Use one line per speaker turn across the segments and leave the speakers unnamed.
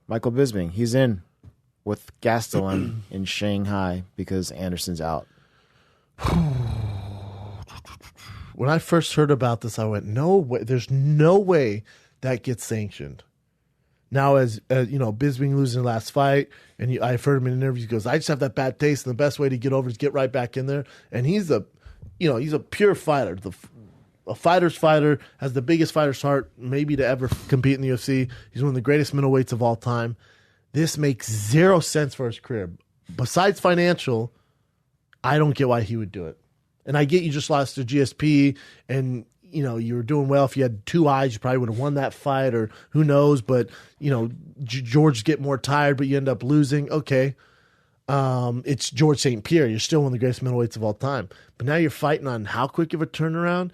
Michael Bisping, he's in with Gastelum in Shanghai because Anderson's out.
When I first heard about this, I went, no way. There's no way that gets sanctioned. Now, as you know, Bisping losing the last fight, and I've heard him in interviews, he goes, I just have that bad taste, and the best way to get over is get right back in there. And he's a pure fighter. A fighter's fighter, has the biggest fighter's heart maybe to ever compete in the UFC. He's one of the greatest middleweights of all time. This makes zero sense for his career. Besides financial, I don't get why he would do it. And I get you just lost to GSP, and you were doing well. If you had two eyes, you probably would have won that fight, or who knows. But George get more tired, but you end up losing. Okay, it's George St. Pierre. You're still one of the greatest middleweights of all time. But now you're fighting on how quick of a turnaround.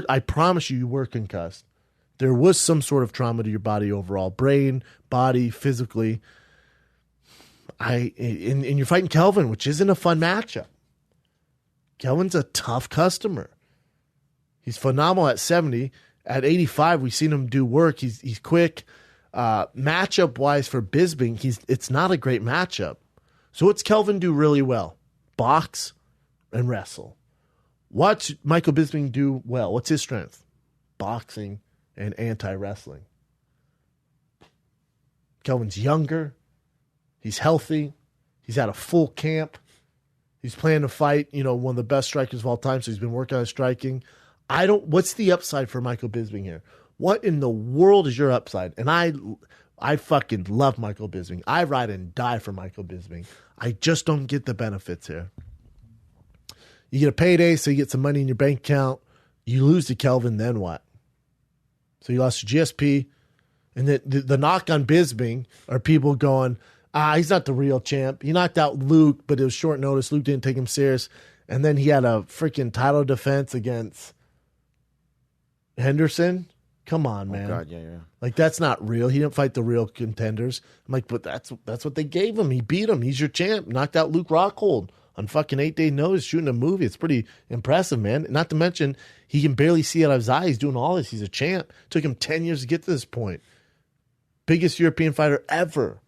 I promise you were concussed. There was some sort of trauma to your body overall, brain, body, physically. And you're fighting Kelvin, which isn't a fun matchup. Kelvin's a tough customer. He's phenomenal at 70. At 85, we've seen him do work. He's quick. Matchup-wise for Bisping, it's not a great matchup. So what's Kelvin do really well? Box and wrestle. What's Michael Bisping do well? What's his strength? Boxing and anti-wrestling. Kelvin's younger. He's healthy. He's had a full camp. He's planning to fight, one of the best strikers of all time, so he's been working on his striking. What's the upside for Michael Bisping here? What in the world is your upside? And I fucking love Michael Bisping. I ride and die for Michael Bisping. I just don't get the benefits here. You get a payday, so you get some money in your bank account. You lose to Kelvin, then what? So you lost to GSP. And the knock on Bisping are people going, he's not the real champ. He knocked out Luke, but it was short notice. Luke didn't take him serious. And then he had a freaking title defense against Henderson. Come on, man.
Oh, God, yeah.
Like, that's not real. He didn't fight the real contenders. I'm like, but that's what they gave him. He beat him. He's your champ. Knocked out Luke Rockhold on fucking 8-day notice shooting a movie. It's pretty impressive, man. Not to mention, he can barely see out of his eye. He's doing all this. He's a champ. Took him 10 years to get to this point. Biggest European fighter ever.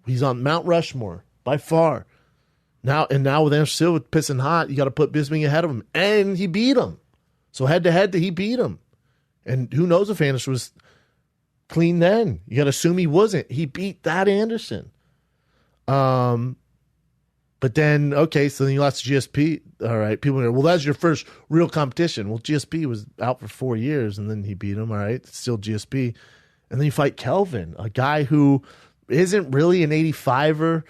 He's on Mount Rushmore by far. Now with Anderson Silva pissing hot, you got to put Bisping ahead of him. And he beat him. So head-to-head, he beat him. And who knows if Anderson was clean then. You got to assume he wasn't. He beat that Anderson. But then, okay, so then you lost to GSP. All right, people are, well, that's your first real competition. Well, GSP was out for 4 years, and then he beat him. All right, it's still GSP. And then you fight Kelvin, a guy who isn't really an 85er.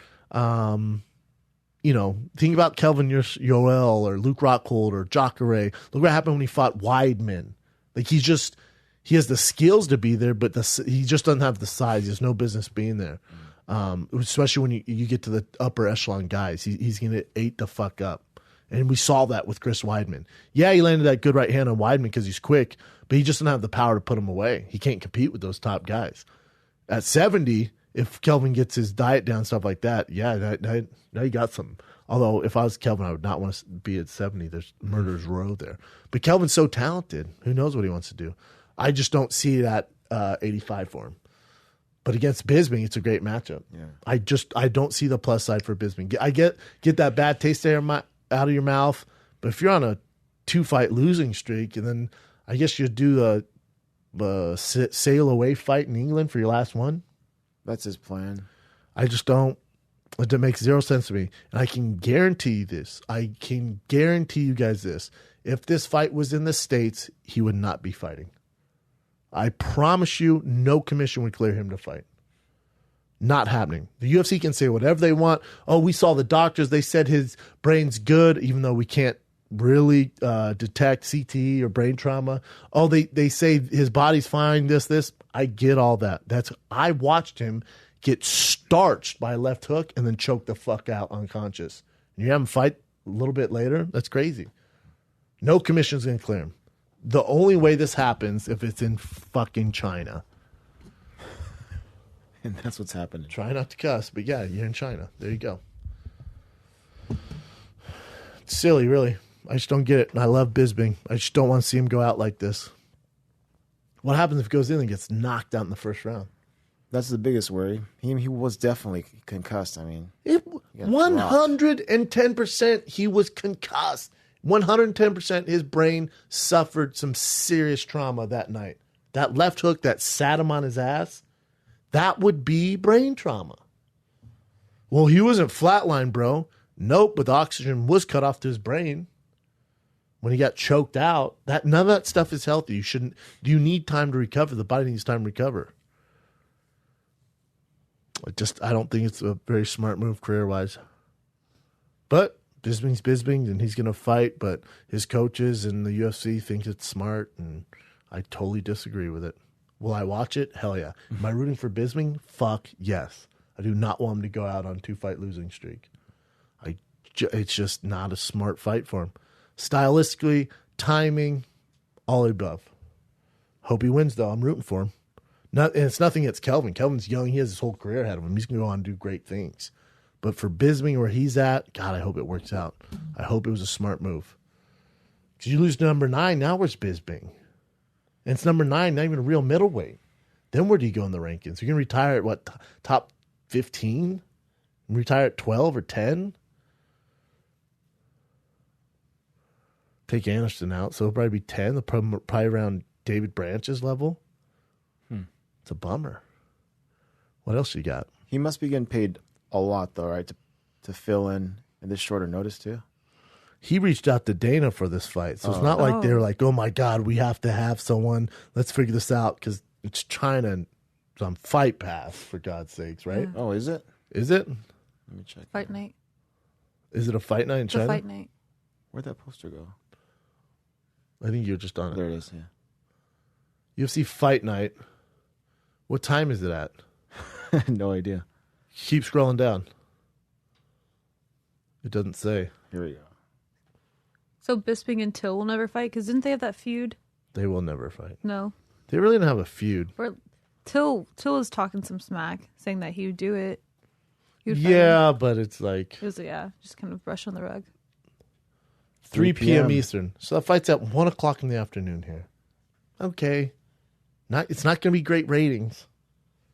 Think about Kelvin Yoel or Luke Rockhold or Jacare. Look what happened when he fought Weidman. Like, he has the skills to be there, but he just doesn't have the size. He has no business being there. Especially when you get to the upper echelon guys. He's going to ate the fuck up. And we saw that with Chris Weidman. Yeah, he landed that good right hand on Weidman because he's quick, but he just doesn't have the power to put him away. He can't compete with those top guys. At 70, if Kelvin gets his diet down, stuff like that, yeah, now you got something. Although, if I was Kelvin, I would not want to be at 70. There's murderer's row there. But Kelvin's so talented. Who knows what he wants to do? I just don't see that 85 for him. But against Bisping, it's a great matchup. Yeah. I don't see the plus side for Bisping. I get that bad taste out of your mouth. But if you're on a 2-fight losing streak, and then I guess you do the sail away fight in England for your last one.
That's his plan.
I just don't. It makes zero sense to me. And I can guarantee this. I can guarantee you guys this. If this fight was in the States, he would not be fighting. I promise you, no commission would clear him to fight. Not happening. The UFC can say whatever they want. Oh, we saw the doctors. They said his brain's good, even though we can't really detect CTE or brain trauma. Oh, they say his body's fine, this. I get all that. I watched him get starched by a left hook and then choke the fuck out unconscious. And you have him fight a little bit later? That's crazy. No commission's going to clear him. The only way this happens if it's in fucking China.
And that's what's happening.
Try not to cuss, but yeah, you're in China. There you go. It's silly, really. I just don't get it. And I love Bisping. I just don't want to see him go out like this. What happens if he goes in and gets knocked out in the first round?
That's the biggest worry. He was definitely concussed. I mean,
It,
got
110% he was concussed. 110% his brain suffered some serious trauma that night. That left hook that sat him on his ass, that would be brain trauma. Well, he wasn't flatlined, bro. Nope, but the oxygen was cut off to his brain when he got choked out. That none of that stuff is healthy. You need time to recover. The body needs time to recover. I don't think it's a very smart move career-wise. But Bisping's Bisping, and he's going to fight, but his coaches and the UFC think it's smart, and I totally disagree with it. Will I watch it? Hell yeah. Am I rooting for Bisping? Fuck yes. I do not want him to go out on 2-fight losing streak. It's just not a smart fight for him. Stylistically, timing, all above. Hope he wins, though. I'm rooting for him. And it's nothing against Kelvin. Kelvin's young. He has his whole career ahead of him. He's going to go on and do great things. But for Bisping, where he's at, God, I hope it works out. I hope it was a smart move. Because you lose to number 9, now where's Bisping? And it's number 9, not even a real middleweight. Then where do you go in the rankings? You're going to retire at what, top 15? Retire at 12 or 10? Take Anderson out, so it'll probably be 10. Probably around David Branch's level. It's a bummer. What else you got?
he must be getting paid a lot, though, right? To fill in this shorter notice, too.
He reached out to Dana for this fight. So it's not like they were like, oh, my God, we have to have someone. Let's figure this out because it's China. It's on Fight Pass, for God's sakes, right?
Oh, is it?
Is it?
Let me check.
Fight night.
Is it a fight night in China?
The fight night.
Where'd that poster go?
I think you're just on it.
There it is, yeah.
UFC Fight Night. What time is it at?
No idea.
Keep scrolling down. It doesn't say.
Here we go.
So Bisping and Till will never fight? Because didn't they have that feud?
They will never fight.
No.
They really didn't have a feud.
Or Till was talking some smack, saying that he would do it. He would fight
Yeah,
him.
but it's like
It was, just kind of brush on the rug.
3 p.m.
p.m.
Eastern. So that fight's at 1 o'clock in the afternoon here. Okay. It's not going to be great ratings,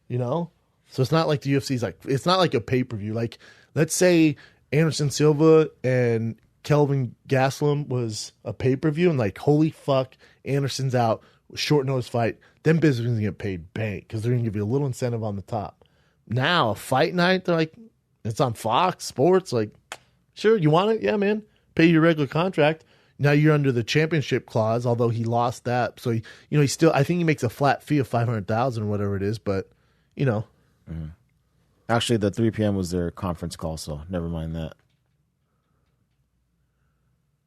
you know? So it's not like the UFC's like, it's not like a pay-per-view. Like, let's say Anderson Silva and Kelvin Gastelum was a pay-per-view and like, holy fuck, Anderson's out, short notice fight. Then Bisping's going to get paid bank because they're going to give you a little incentive on the top. Now, a fight night, they're like, it's on Fox Sports. Like, sure, you want it? Yeah, man. Pay your regular contract. Now you're under the championship clause, although he lost that. So, he still, I think he makes a flat fee of $500,000 or whatever it is, but,
Mm-hmm. Actually, the 3 p.m. was their conference call, so never mind that.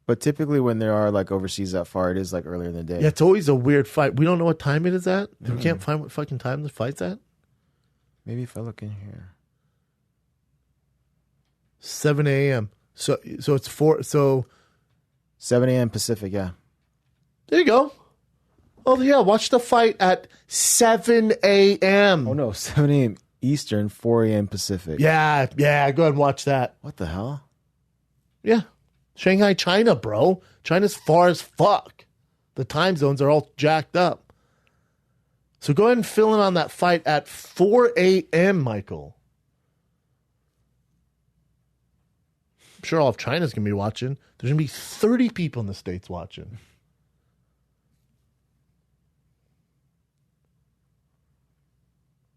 But typically when they are like overseas that far, it is like earlier in the day.
Yeah, it's always a weird fight. We don't know what time it is at. We can't find what fucking time the fight's at.
Maybe if I look in here.
7 a.m. So it's 4. So
7 a.m. Pacific, yeah.
there you go. Oh, yeah. Watch the fight at 7 a.m.
Oh, no, 7 a.m. Eastern, 4 a.m. Pacific.
Yeah. Go ahead and watch that.
What the hell?
Yeah. Shanghai, China, bro. China's far as fuck. The time zones are all jacked up. So go ahead and fill in on that fight at 4 a.m., Michael. I'm sure all of China's going to be watching. There's going to be 30 people in the States watching.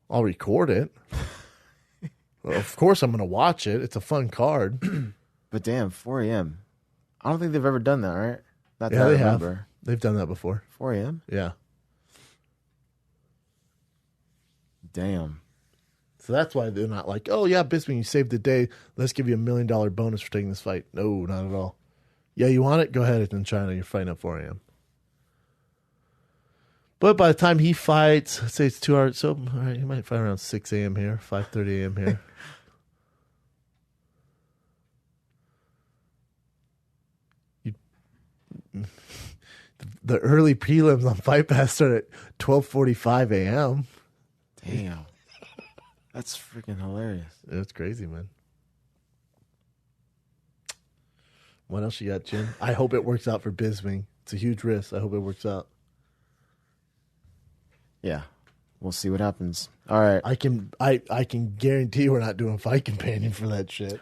I'll record it. Well, of course I'm going to watch it. It's a fun card.
But damn, 4 a.m. I don't think they've ever done that, right? Not
Yeah,
that I
they have.
remember.
They've done that before.
4 a.m.?
Yeah.
Damn.
So that's why they're not like, oh, yeah, Bisping, you saved the day. Let's give you $1 million bonus for taking this fight. No, not at all. Yeah, you want it? Go ahead. It's in China. You're fighting at 4 a.m. But by the time he fights, let's say it's 2 hours. So, all right, he might fight around 6 a.m. here, 5:30 a.m. here. The early prelims on Fight Pass start at 12:45 a.m.
Damn. That's freaking hilarious.
That's crazy, man. What else you got, Jim? I hope it works out for Bisping. It's a huge risk. I hope it works out.
Yeah. we'll see what happens. All right.
I can guarantee we're not doing Fight Companion for that shit.